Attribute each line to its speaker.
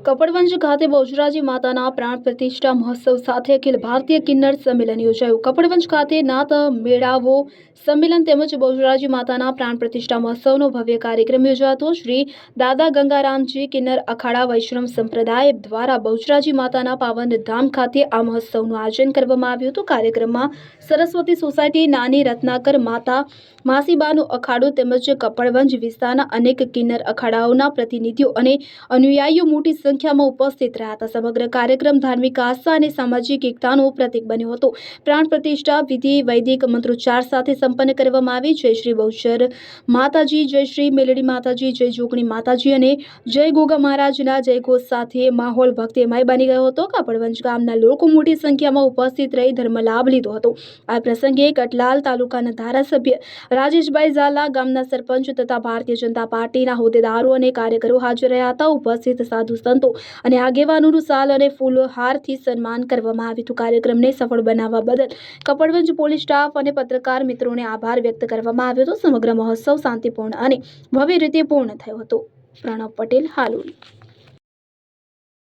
Speaker 1: કપડવંજ ખાતે બહુચરાજી માતાના પ્રાણ પ્રતિષ્ઠા મહોત્સવ સાથે અખિલ ભારતીય કિન્નર સંમેલન યોજાયું। કપડવંજ ખાતે નાત મેળાવો સંમેલન તેમજ બહુચરાજી માતાના પ્રાણ પ્રતિષ્ઠા મહોત્સવનો ભવ્ય કાર્યક્રમ યોજાતો। શ્રી દાદા ગંગારામજી કિન્નર અખાડા વૈષ્ણવ સંપ્રદાય દ્વારા બહુચરાજી માતાના પાવન ધામ ખાતે આ મહોત્સવનું આયોજન કરવામાં આવ્યું હતું। કાર્યક્રમમાં સરસ્વતી સોસાયટી, નાની રત્નાકર માતા, માસીબાનું અખાડું તેમજ કપડવંજ વિસ્તારના અનેક કિન્નર અખાડાઓના પ્રતિનિધિઓ અને અનુયાયીઓ મોટી સંખ્યામાં ઉપસ્થિત રહ્યા હતા। સમગ્ર કાર્યક્રમ ધાર્મિક આસ્થા અને સામાજિક એકતાનું પ્રતીક બન્યો હતો। પ્રાણ પ્રતિષ્ઠા વિધિ વૈદિક મંત્રોચ્ચાર સાથે સંપન્ન કરવામાં આવી। જય શ્રી બહુચર માતાજી, જય શ્રી મેલડી માતાજી, જય જોગણી માતાજી અને જય ગોગા મહારાજના જયઘોષ સાથે માહોલ ભક્તિમય બની ગયો હતો। કપડવંજ ગામના લોકો મોટી સંખ્યામાં ઉપસ્થિત રહી ધર્મ લાભ લીધો હતો। આ પ્રસંગે કટલાલ તાલુકાના ધારાસભ્ય રાજેશભાઈ ઝાલા, ગામના સરપંચ તથા ભારતીય જનતા પાર્ટીના હોદ્દેદારો અને કાર્યકરો હાજર રહ્યા હતા। ઉપસ્થિત સાધુ સંતો અને આગેવાનોનું સાલ અને ફૂલહારથી સન્માન કરવામાં આવ્યું હતું। કાર્યક્રમને સફળ બનાવવા બદલ કપડવંજ પોલીસ સ્ટાફ અને પત્રકાર મિત્રોને આભાર વ્યક્ત કરવામાં આવ્યો હતો। સમગ્ર મહોત્સવ શાંતિપૂર્ણ અને ભવ્ય રીતે પૂર્ણ થયો હતો। પ્રણવ પટેલ, હાલોલ।